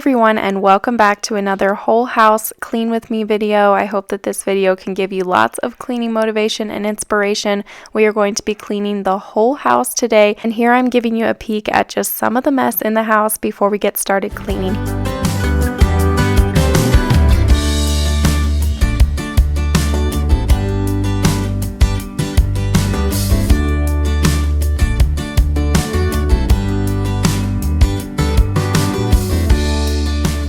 everyone, and welcome back to another whole house clean with me video. I hope that this video can give you lots of cleaning motivation and inspiration. We are going to be cleaning the whole house today, and here I'm giving you a peek at just some of the mess in the house before we get started cleaning.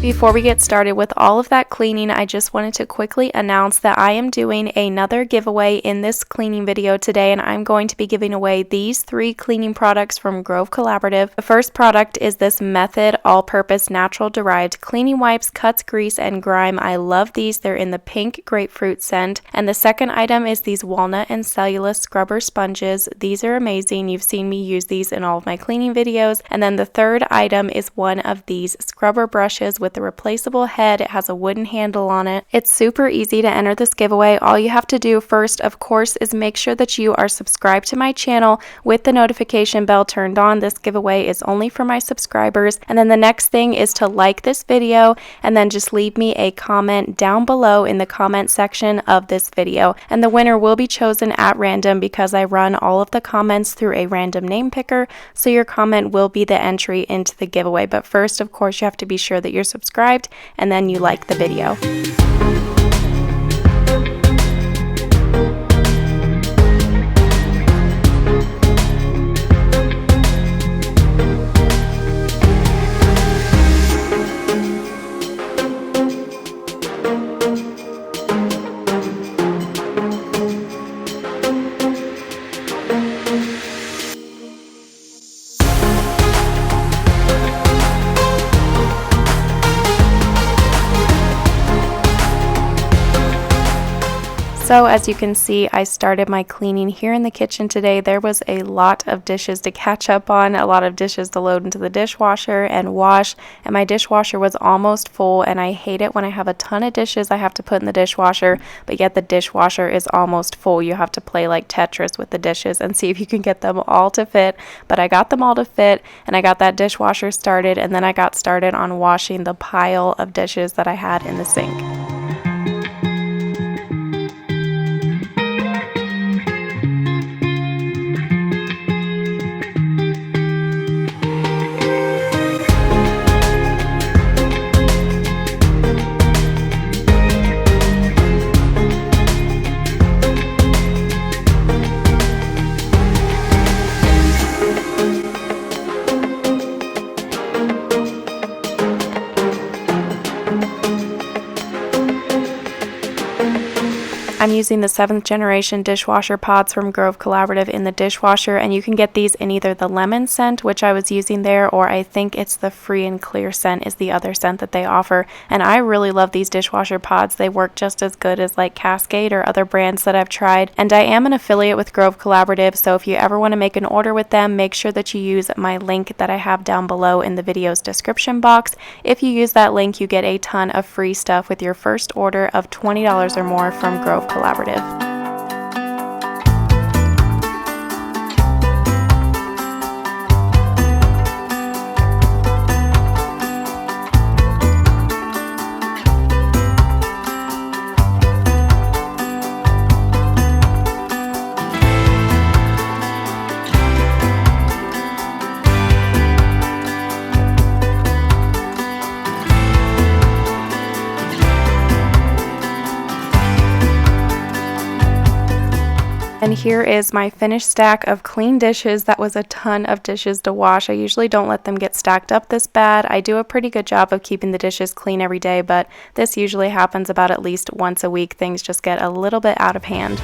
Before we get started with all of that cleaning, I just wanted to quickly announce that I am doing another giveaway in this cleaning video today, and I'm going to be giving away these 3 cleaning products from Grove Collaborative. The first product is this Method all-purpose natural derived cleaning wipes, cuts, grease, and grime. I love these. They're in the pink grapefruit scent. And the second item is these walnut and cellulose scrubber sponges. These are amazing. You've seen me use these in all of my cleaning videos. And then the third item is one of these scrubber brushes with the replaceable head. It has a wooden handle on it. It's super easy to enter this giveaway. All you have to do first, of course, is make sure that you are subscribed to my channel with the notification bell turned on. This giveaway is only for my subscribers. And then the next thing is to like this video and then just leave me a comment down below in the comment section of this video. And the winner will be chosen at random because I run all of the comments through a random name picker. So your comment will be the entry into the giveaway. But first, of course, you have to be sure that you're subscribed and then you like the video. So as you can see, I started my cleaning here in the kitchen today. There was a lot of dishes to catch up on, a lot of dishes to load into the dishwasher and wash, and my dishwasher was almost full, and I hate it when I have a ton of dishes I have to put in the dishwasher, but yet the dishwasher is almost full. You have to play like Tetris with the dishes and see if you can get them all to fit, but I got them all to fit, and I got that dishwasher started, and then I got started on washing the pile of dishes that I had in the sink. I'm using the 7th generation dishwasher pods from Grove Collaborative in the dishwasher, and you can get these in either the lemon scent, which I was using there, or I think it's the free and clear scent is the other scent that they offer. And I really love these dishwasher pods. They work just as good as like Cascade or other brands that I've tried. And I am an affiliate with Grove Collaborative, so if you ever want to make an order with them, make sure that you use my link that I have down below in the video's description box. If you use that link, you get a ton of free stuff with your first order of $20 or more from Grove Collaborative. And here is my finished stack of clean dishes. That was a ton of dishes to wash. I usually don't let them get stacked up this bad. I do a pretty good job of keeping the dishes clean every day, but this usually happens about at least once a week. Things just get a little bit out of hand.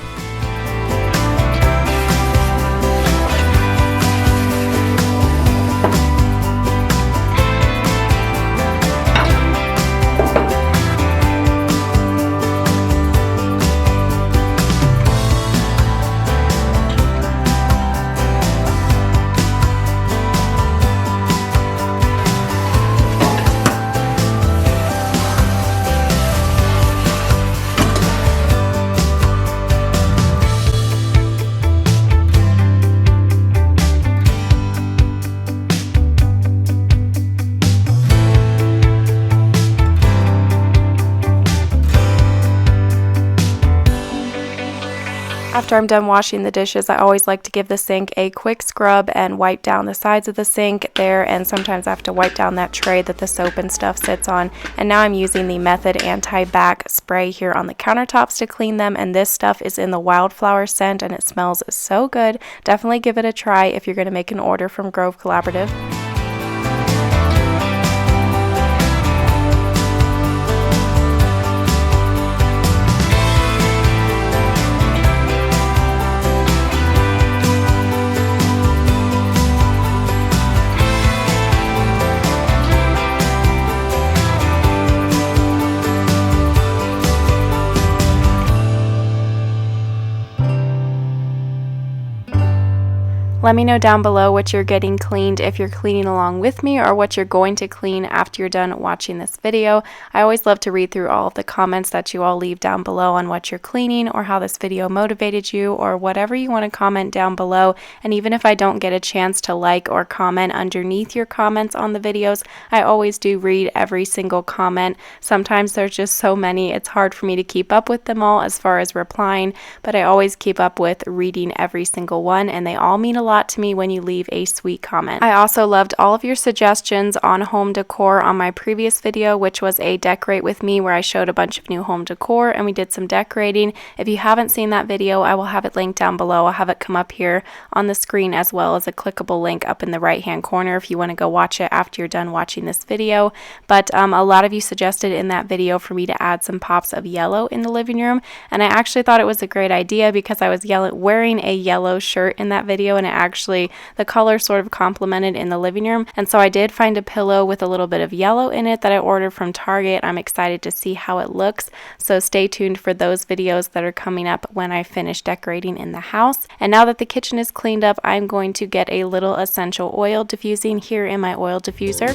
After I'm done washing the dishes, I always like to give the sink a quick scrub and wipe down the sides of the sink there, and sometimes I have to wipe down that tray that the soap and stuff sits on. And now I'm using the Method Anti-Bac spray here on the countertops to clean them, and this stuff is in the wildflower scent and it smells so good. Definitely give it a try if you're going to make an order from Grove Collaborative. Let me know down below what you're getting cleaned if you're cleaning along with me, or what you're going to clean after you're done watching this video. I always love to read through all of the comments that you all leave down below on what you're cleaning or how this video motivated you or whatever you want to comment down below. And even if I don't get a chance to like or comment underneath your comments on the videos, I always do read every single comment. Sometimes there's just so many, it's hard for me to keep up with them all as far as replying, but I always keep up with reading every single one, and they all mean a lot to me when you leave a sweet comment. I also loved all of your suggestions on home decor on my previous video, which was a decorate with me, where I showed a bunch of new home decor and we did some decorating. If you haven't seen that video, I will have it linked down below. I'll have it come up here on the screen, as well as a clickable link up in the right hand corner if you want to go watch it after you're done watching this video. But a lot of you suggested in that video for me to add some pops of yellow in the living room, and I actually thought it was a great idea because I was wearing a yellow shirt in that video, and it actually, the color sort of complemented in the living room. And so I did find a pillow with a little bit of yellow in it that I ordered from Target. I'm excited to see how it looks, so stay tuned for those videos that are coming up when I finish decorating in the house. And now that the kitchen is cleaned up, I'm going to get a little essential oil diffusing here in my oil diffuser.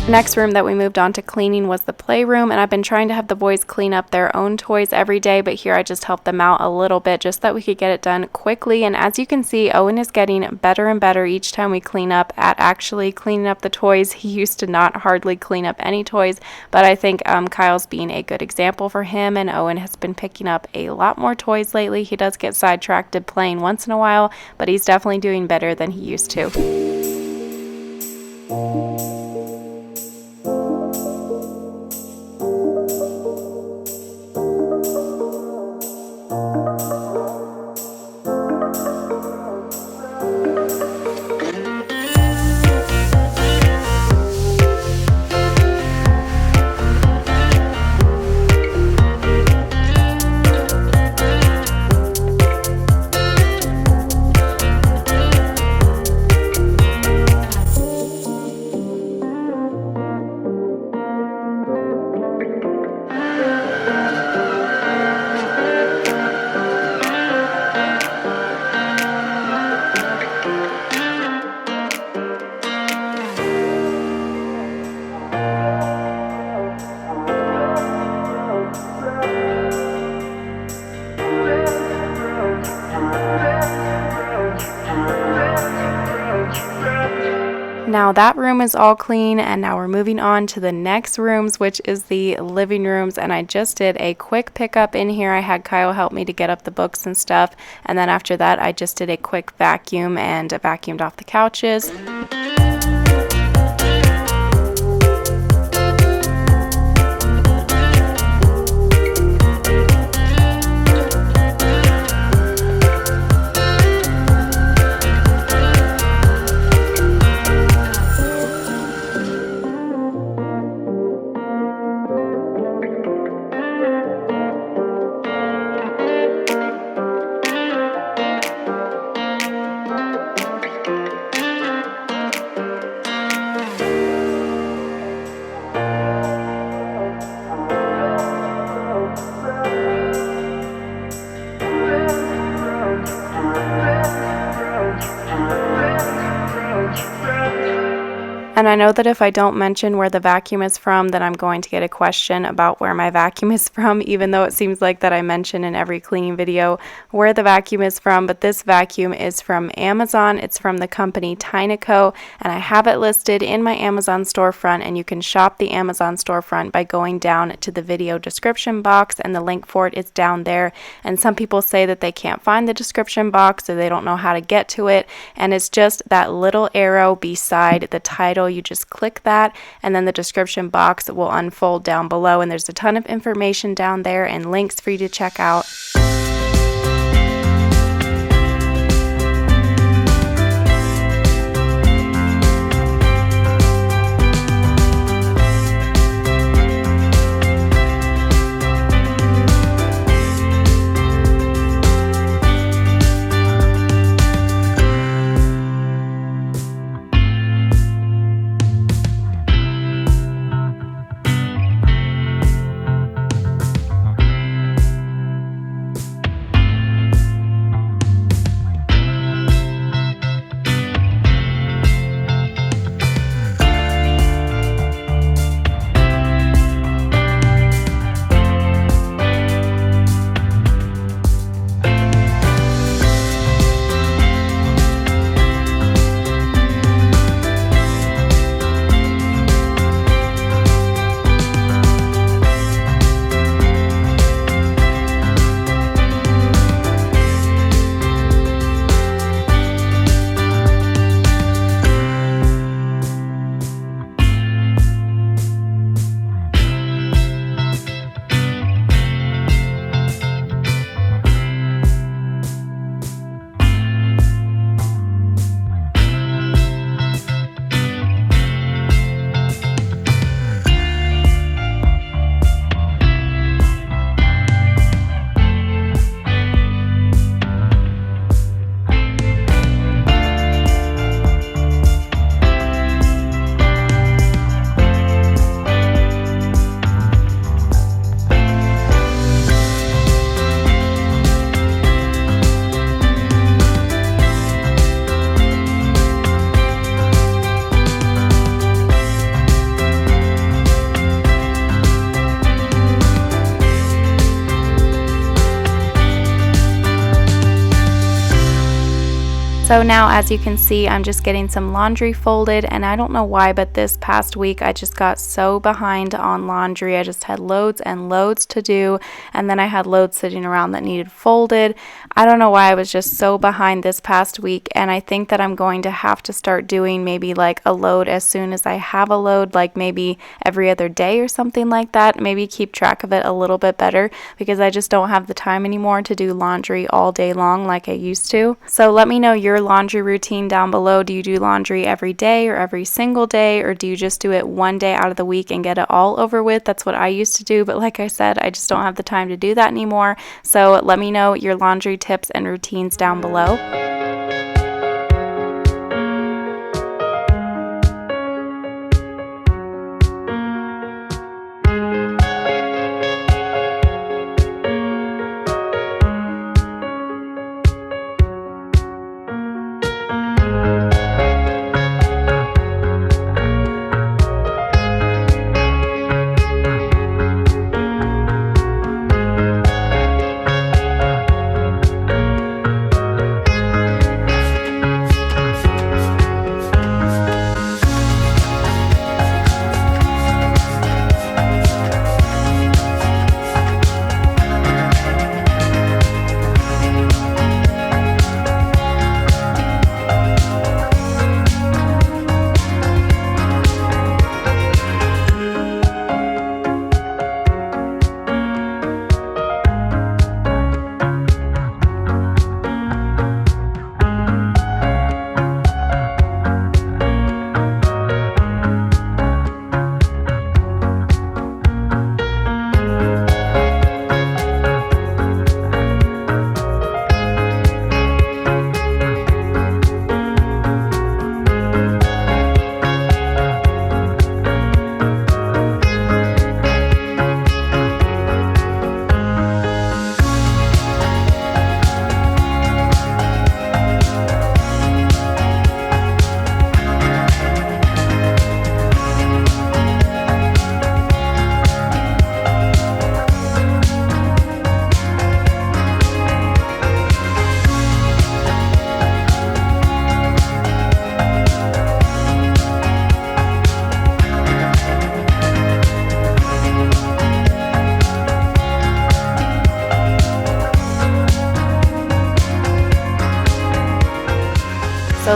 The next room that we moved on to cleaning was the playroom, and I've been trying to have the boys clean up their own toys every day, but here I just helped them out a little bit just so that we could get it done quickly. And as you can see, Owen is getting better and better each time we clean up at actually cleaning up the toys. He used to not hardly clean up any toys, but I think Kyle's being a good example for him, and Owen has been picking up a lot more toys lately. He does get sidetracked playing once in a while, but he's definitely doing better than he used to. Now that room is all clean, and now we're moving on to the next rooms, which is the living rooms. And I just did a quick pickup in here. I had Kyle help me to get up the books and stuff, and then after that I just did a quick vacuum and vacuumed off the couches. And I know that if I don't mention where the vacuum is from, then I'm going to get a question about where my vacuum is from, even though it seems like that I mention in every cleaning video where the vacuum is from. But this vacuum is from Amazon. It's from the company Tynaco, and I have it listed in my Amazon storefront, and you can shop the Amazon storefront by going down to the video description box, and the link for it is down there. And some people say that they can't find the description box or they don't know how to get to it, and it's just that little arrow beside the title. You just click that, and then the description box will unfold down below, and there's a ton of information down there and links for you to check out. So now, as you can see, I'm just getting some laundry folded, and I don't know why, but this past week I just got so behind on laundry. I just had loads and loads to do, and then I had loads sitting around that needed folded. I don't know why I was just so behind this past week, and I think that I'm going to have to start doing maybe like a load as soon as I have a load, like maybe every other day or something like that. Maybe keep track of it a little bit better, because I just don't have the time anymore to do laundry all day long like I used to. So let me know your laundry routine down below. Do you do laundry every day or every single day, or do you just do it one day out of the week and get it all over with? That's what I used to do, but like I said, I just don't have the time to do that anymore. So let me know your laundry tips and routines down below.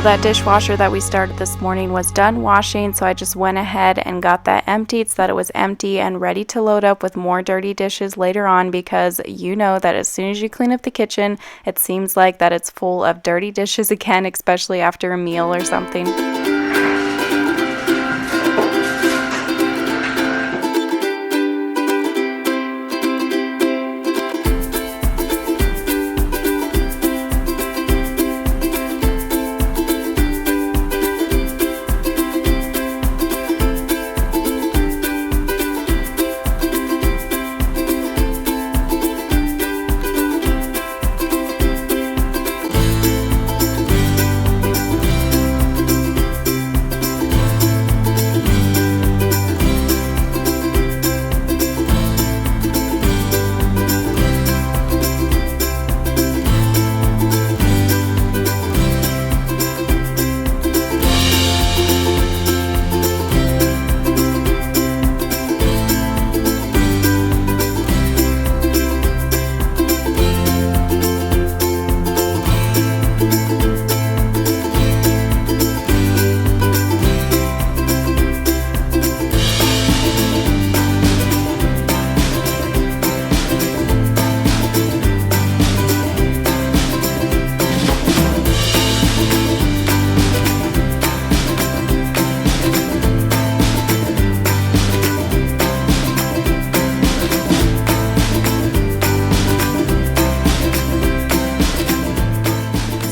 So that dishwasher that we started this morning was done washing, so I just went ahead and got that emptied so that it was empty and ready to load up with more dirty dishes later on, because you know that as soon as you clean up the kitchen, it seems like that it's full of dirty dishes again, especially after a meal or something.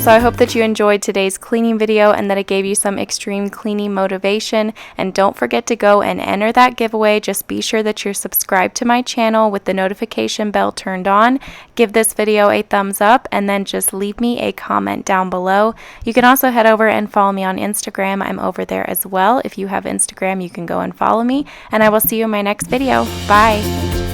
So I hope that you enjoyed today's cleaning video and that it gave you some extreme cleaning motivation. And don't forget to go and enter that giveaway. Just be sure that you're subscribed to my channel with the notification bell turned on. Give this video a thumbs up and then just leave me a comment down below. You can also head over and follow me on Instagram. I'm over there as well. If you have Instagram, you can go and follow me. And I will see you in my next video. Bye!